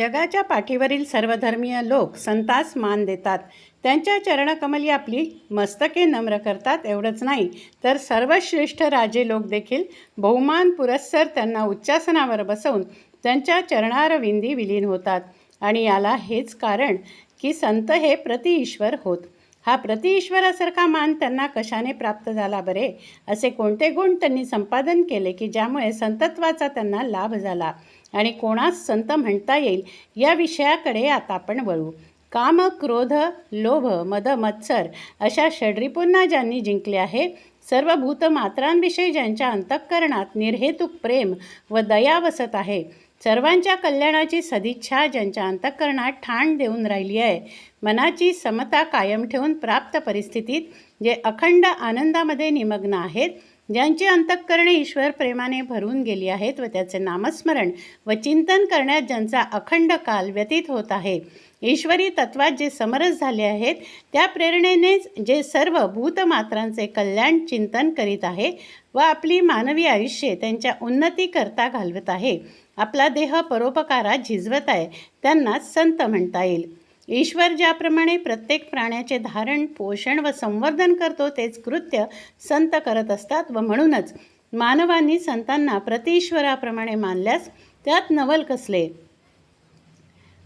जगाच्या पाठीवरील सर्वधर्मीय लोक संतास मान देतात. त्यांच्या चरणकमली आपली मस्तके नम्र करतात. एवढंच नाही तर सर्वश्रेष्ठ राजे लोक देखील बहुमान पुरस्सर त्यांना उच्चासनावर बसवून त्यांच्या चरणारविंदी विलीन होतात. आणि याला हेच कारण की संत हे प्रतिईश्वर होत. हा प्रतिईश्वरासारखा मान त्यांना कशाने प्राप्त झाला बरे? असे कोणते गुण त्यांनी संपादन केले की ज्यामुळे संतत्वाचा त्यांना लाभ झाला? आणि कोणास संत म्हणता येईल या विषयाकडे आता आपण वळू. काम, क्रोध, लोभ, मद, मत्सर अशा षड्रिपूंना ज्यांनी जिंकले आहे, सर्व भूतमात्रांविषयी ज्यांच्या अंतःकरणात निर्हेतुक प्रेम व दया वसत आहे, सर्वांच्या कल्याणाची सदिच्छा ज्यांच्या अंतःकरणात ठाण देऊन राहिली आहे, मनाची समता कायम ठेवून प्राप्त परिस्थितीत जे अखंड आनंदामध्ये निमग्न आहेत, ज्यांची अंतःकरणे ईश्वर प्रेमाने भरून गेली आहेत व त्याचे नामस्मरण व चिंतन करण्यात ज्यांचा अखंड काल व्यतीत होत आहे, ईश्वरी तत्वात जे समरस झाले आहेत, त्या प्रेरणेनेच जे सर्व भूतमात्रांचे कल्याण चिंतन करीत आहे व आपली मानवी आयुष्ये त्यांच्या उन्नतीकरता घालवत आहे, आपला देह परोपकारात झिजवत आहे, त्यांनाच संत म्हणता येईल. ईश्वर ज्याप्रमाणे प्रत्येक प्राण्याचे धारण, पोषण व संवर्धन करतो तेच कृत्य संत करत असतात व म्हणूनच मानवांनी संतांना प्रतिईश्वराप्रमाणे मानल्यास त्यात नवल कसले.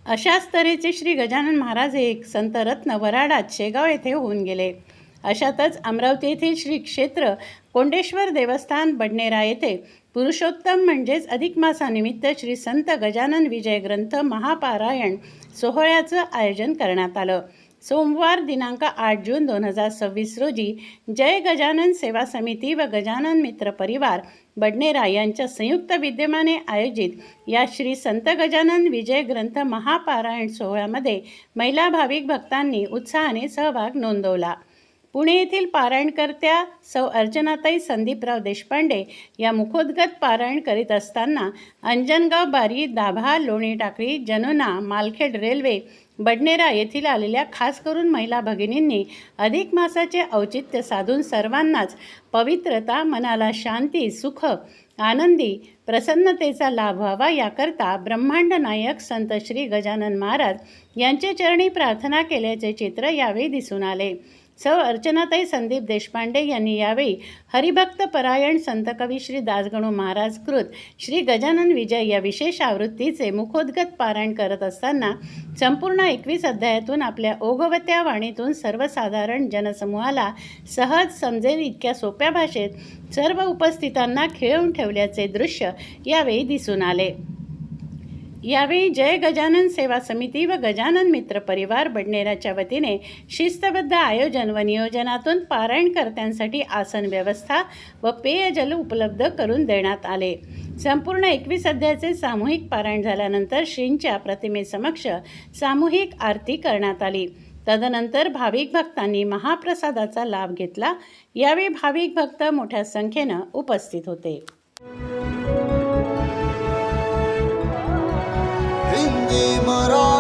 अशाच तऱ्हेचे श्री गजानन महाराज हे एक संतरत्न वराडात शेगाव येथे होऊन गेले. अशातच अमरावती येथील श्री क्षेत्र कोंडेश्वर देवस्थान बडनेरा येथे पुरुषोत्तम म्हणजेच अधिक मासानिमित्त श्री संत गजानन विजय ग्रंथ महापारायण सोहळ्याचं आयोजन करण्यात आलं. सोमवार दिनांक 8 जून 2026 रोजी जय गजानन सेवा समिती व गजानन मित्र परिवार बडनेरा यांच्या संयुक्त विद्यमाने आयोजित या श्री संत गजानन विजय ग्रंथ महापारायण सोहळ्यामध्ये महिला भाविक भक्तांनी उत्साहाने सहभाग नोंदवला. पुणे येथील पारायणकर्त्या सौ अर्चनाताई संदीपराव देशपांडे या मुखोद्गत पारायण करीत असताना अंजनगाव, बारी, दाभा, लोणी टाकळी, जनोना, मालखेड रेल्वे, बडनेरा येथील आलेल्या खास करून महिला भगिनींनी अधिक मासाचे औचित्य साधून सर्वांनाच पवित्रता, मनाला शांती, सुख, आनंदी प्रसन्नतेचा लाभ व्हावा याकरता ब्रह्मांड नायक संत श्री गजानन महाराज यांचे चरणी प्रार्थना केल्याचे चित्र यावेळी दिसून आले. सौ अर्चनाताई संदीप देशपांडे यांनी यावेळी हरिभक्त परायण संत कवी श्री दासगणू महाराज कृत श्री गजानन विजय या विशेष आवृत्तीचे मुखोद्गत पारायण करत असताना संपूर्ण 21 अध्यायातून आपल्या ओघवत्या वाणीतून सर्वसाधारण जनसमूहाला सहज समजेल इतक्या सोप्या भाषेत सर्व उपस्थितांना खिळवून ठेवल्याचे दृश्य यावेळी दिसून आले. यावेळी जय गजानन सेवा समिती व गजानन मित्र परिवार बडनेराच्या वतीने शिस्तबद्ध आयोजन व नियोजनातून पारायणकर्त्यांसाठी आसन व्यवस्था व पेयजल उपलब्ध करून देण्यात आले. संपूर्ण 21 अध्यायाचे सामूहिक पारायण झाल्यानंतर श्रींच्या प्रतिमेसमक्ष सामूहिक आरती करण्यात आली. तदनंतर भाविक भक्तांनी महाप्रसादाचा लाभ घेतला. यावेळी भाविक भक्त मोठ्या संख्येनं उपस्थित होते. हिंदी मराठी